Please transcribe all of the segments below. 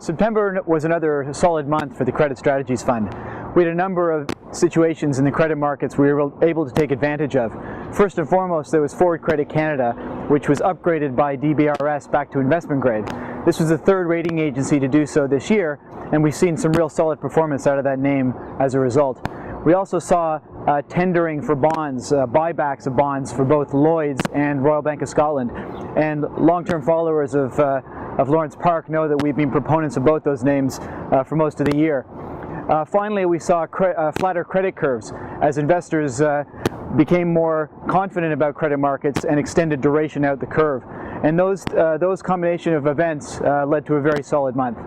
September was another solid month for the Credit Strategies Fund. We had a number of situations in the credit markets we were able to take advantage of. First and foremost, there was Forward Credit Canada, which was upgraded by DBRS back to investment grade. This was the third rating agency to do so this year, and we've seen some real solid performance out of that name as a result. We also saw tendering for bonds, buybacks of bonds for both Lloyd's and Royal Bank of Scotland. And long-term followers of Lawrence Park know that we've been proponents of both those names for most of the year. Finally, we saw flatter credit curves as investors became more confident about credit markets and extended duration out the curve. And those combination of events led to a very solid month.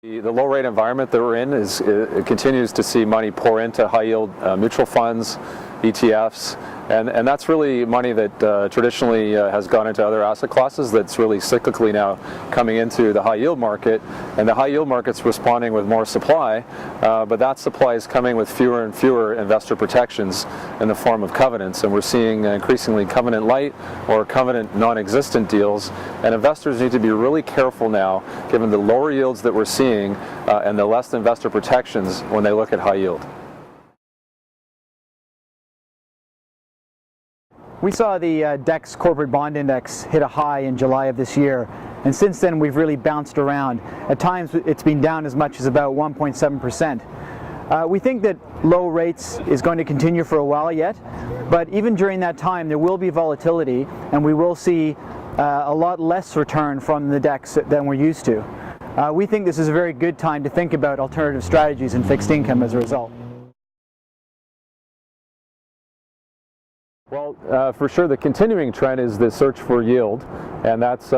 The low rate environment that we're in it continues to see money pour into high yield mutual funds, ETFs, and that's really money that traditionally has gone into other asset classes that's really cyclically now coming into the high yield market, and the high yield market's responding with more supply, but that supply is coming with fewer and fewer investor protections in the form of covenants, and we're seeing increasingly covenant light or covenant non-existent deals, and investors need to be really careful now given the lower yields that we're seeing and the less investor protections when they look at high yield. We saw the DEX Corporate Bond Index hit a high in July of this year, and since then we've really bounced around. At times it's been down as much as about 1.7%. We think that low rates is going to continue for a while yet, but even during that time there will be volatility, and we will see a lot less return from the DEX than we're used to. We think this is a very good time to think about alternative strategies in fixed income as a result. Well, for sure the continuing trend is the search for yield, and that's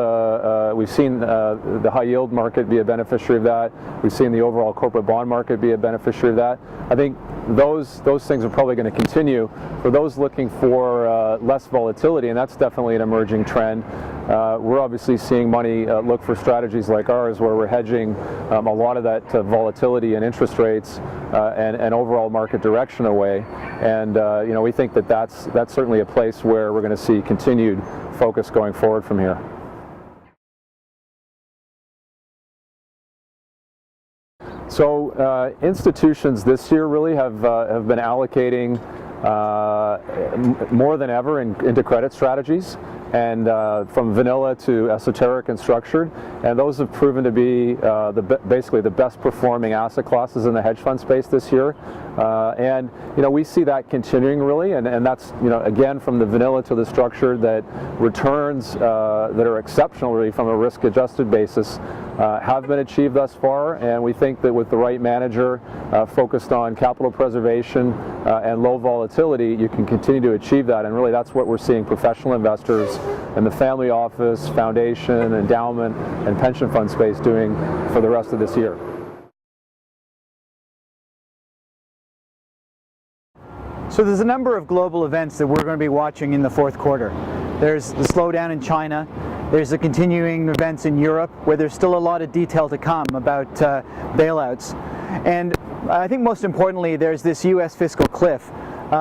we've seen the high yield market be a beneficiary of that. We've seen the overall corporate bond market be a beneficiary of that. I think those things are probably going to continue. For those looking for less volatility, and that's definitely an emerging trend, we're obviously seeing money look for strategies like ours where we're hedging a lot of that volatility in interest rates and overall market direction away, and you know, we think that that's certainly a place where we're going to see continued focus going forward from here. So institutions this year really have been allocating more than ever into credit strategies, and from vanilla to esoteric and structured, and those have proven to be basically the best performing asset classes in the hedge fund space this year. And you know, we see that continuing really, and that's, you know, again, from the vanilla to the structured, that returns that are exceptional really from a risk adjusted basis have been achieved thus far, and we think that with the right manager focused on capital preservation and low volatility, you can continue to achieve that, and really that's what we're seeing professional investors in the family office, foundation, endowment, and pension fund space doing for the rest of this year. So there's a number of global events that we're going to be watching in the fourth quarter. There's the slowdown in China, there's the continuing events in Europe where there's still a lot of detail to come about bailouts, and I think most importantly there's this US fiscal cliff.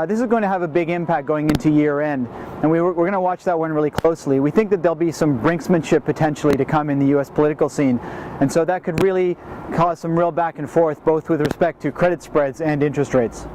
This is going to have a big impact going into year end, and we're going to watch that one really closely. We think that there'll be some brinksmanship potentially to come in the US political scene, and so that could really cause some real back and forth both with respect to credit spreads and interest rates.